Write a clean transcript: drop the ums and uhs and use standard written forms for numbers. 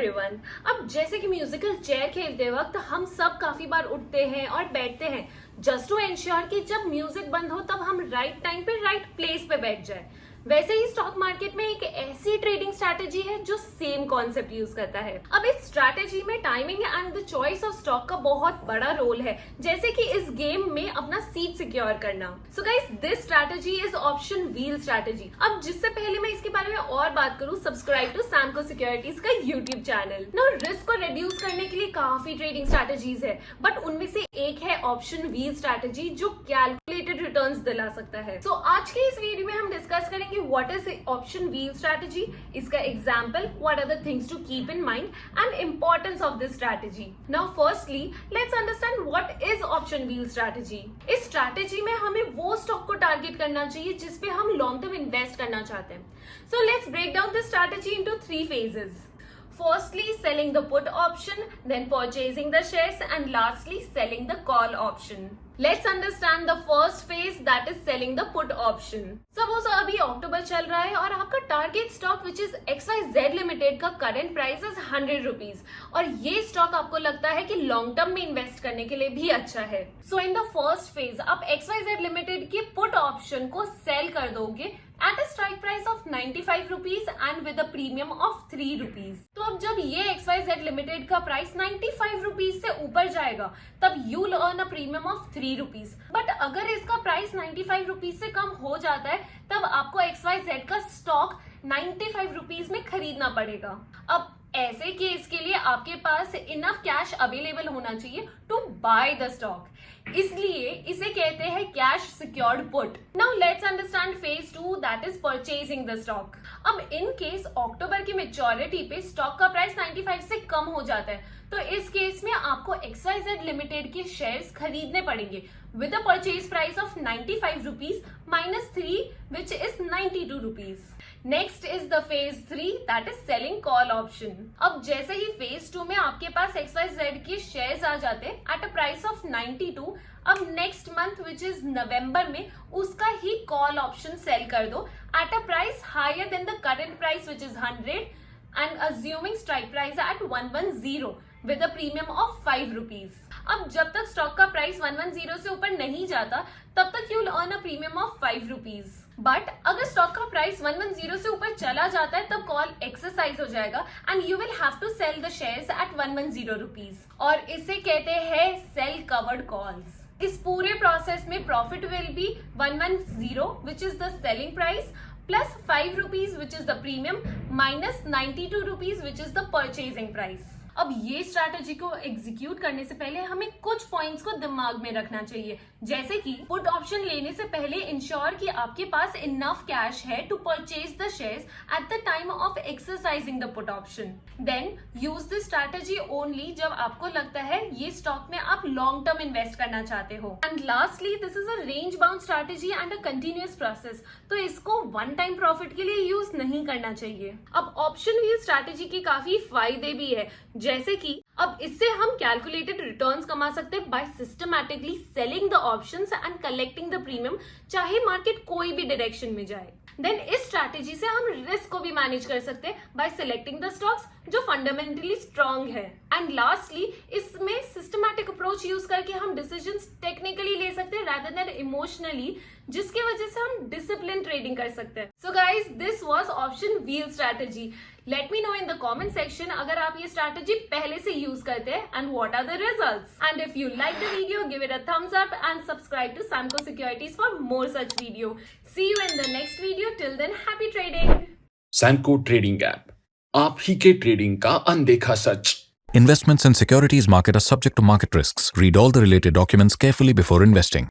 Everyone. अब जैसे कि म्यूजिकल चेयर खेलते वक्त हम सब काफी बार उठते हैं और बैठते हैं जस्ट टू एंश्योर कि जब म्यूजिक बंद हो तब हम राइट टाइम पे राइट प्लेस पे बैठ जाए। वैसे ही स्टॉक मार्केट में एक ऐसी ट्रेडिंग स्ट्रैटेजी है जो सेम कॉन्सेप्ट यूज करता है। अब इस स्ट्रैटेजी में timing and the choice of stock का बहुत बड़ा रोल है, जैसे कि इस गेम में अपना सीट सिक्योर करना। सो guys, this strategy is option wheel strategy. अब जिससे पहले मैं इसके बारे में और बात करूं, सब्सक्राइब टू सैमको सिक्योरिटीज का यूट्यूब चैनल। ना रिस्क को रिड्यूस करने के लिए काफी ट्रेडिंग स्ट्रैटेजीज है, बट उनमें से एक है ऑप्शन व्हील स्ट्रैटेजी जो कैलकुलेटेड रिटर्न्स दिला सकता है। सो आज के इस वीडियो में हम डिस्कस करेंगे what is the option wheel strategy, इसका example, what are the things to keep in mind and importance of this strategy. Now firstly, let's understand what is option wheel strategy. इस strategy में हमें वो stock को target करना चाहिए जिस पे हम long term invest करना चाहते हैं. So let's break down this strategy into 3 phases. Firstly, selling the put option, then purchasing the shares, and lastly, selling the call option. Let's understand the first phase, that is selling the put option. Suppose अभी अक्टूबर चल रहा है और आपका target stock which is XYZ limited का current price is 100 rupees और ये stock आपको लगता है कि लॉन्ग टर्म में इन्वेस्ट करने के लिए भी अच्छा है। सो इन द फर्स्ट फेज आप XYZ लिमिटेड के पुट ऑप्शन को सेल कर दोगे at a strike price of 95 rupees and with a premium of 3 rupees. तो अब जब ये XYZ लिमिटेड का प्राइस 95 रुपीज से ऊपर जाएगा तब you will earn a premium of 3 rupees. But अगर इसका प्राइस 95 रुपीज से कम हो जाता है तब आपको XYZ का स्टॉक 95 रुपीज में खरीदना पड़ेगा। अब ऐसे केस के लिए आपके पास इनफ कैश अवेलेबल होना चाहिए टू बाय द स्टॉक, इसलिए इसे कहते हैं cash secured put. Now let's understand phase 2, that is purchasing the stock. अब इन केस अक्टूबर की मैच्योरिटी पे स्टॉक का प्राइस 95 से कम हो जाता है तो इस केस में आपको XYZ लिमिटेड के शेयर्स खरीदने पड़ेंगे with a purchase price of 95 rupees minus 3 which is 92 rupees. Next is the phase 3, that is selling call option. अब जैसे ही phase 2 में आपके पास XYZ के shares आ जाते हैं at a price of 92, अब next month which is November में उसका ही call option sell कर दो at a price higher than the current price which is 100 and assuming strike price at 110 with a premium of 5 rupees. अब जब तक stock का price 110 से ऊपर नहीं जाता तब तक you will earn a premium of 5 rupees. But अगर स्टॉक का प्राइस 110 से ऊपर चला जाता है तब कॉल एक्सरसाइज हो जाएगा and you will have to sell the shares at 110 rupees और इसे कहते हैं सेल कवर्ड कॉल्स। इस पूरे प्रोसेस में profit will be 110 which is the selling price plus 5 rupees which is the premium minus 92 rupees which is the purchasing price. अब ये strategy को एग्जीक्यूट करने से पहले हमें कुछ पॉइंट्स को दिमाग में रखना चाहिए, जैसे कि पुट ऑप्शन लेने से पहले इंश्योर कि आपके पास इनफ कैश है to purchase the shares at the time of exercising the put option. Then use this strategy only जब आपको लगता है ये स्टॉक में आप लॉन्ग टर्म इन्वेस्ट करना चाहते हो। And lastly, this is a range bound strategy and a continuous process, तो इसको वन टाइम प्रॉफिट के लिए यूज नहीं करना चाहिए। अब ऑप्शन व्हील स्ट्रैटेजी के काफी फायदे भी है, जैसे कि अब इससे हम कैलकुलेटेड रिटर्न्स कमा सकते हैं by systematically selling the options and collecting the premium, चाहे मार्केट कोई भी डायरेक्शन में जाए। देन इस स्ट्रैटेजी से हम रिस्क को भी मैनेज कर सकते हैं बाय सिलेक्टिंग द स्टॉक्स जो फंडामेंटली स्ट्रांग है। एंड लास्टली, इसमें सिस्टमैटिक अप्रोच यूज करके हम डिसीजंस टेक्निकली ले सकते हैं रादर देन इमोशनली, जिसकी वजह से हम डिसिप्लिन ट्रेडिंग कर सकते हैं। So guys, this was option wheel strategy. Let me know in the comment section अगर आप ये स्ट्रैटेजी पहले से यूज करते हैं and what are the results. And if you like the video, give it a thumbs up and subscribe to Samco securities for more such video. See you in the next video, till then happy trading. Samco trading app, आप ही के trading का अनदेखा सच। Investments in securities market are subject to market risks. Read all the related documents carefully before investing.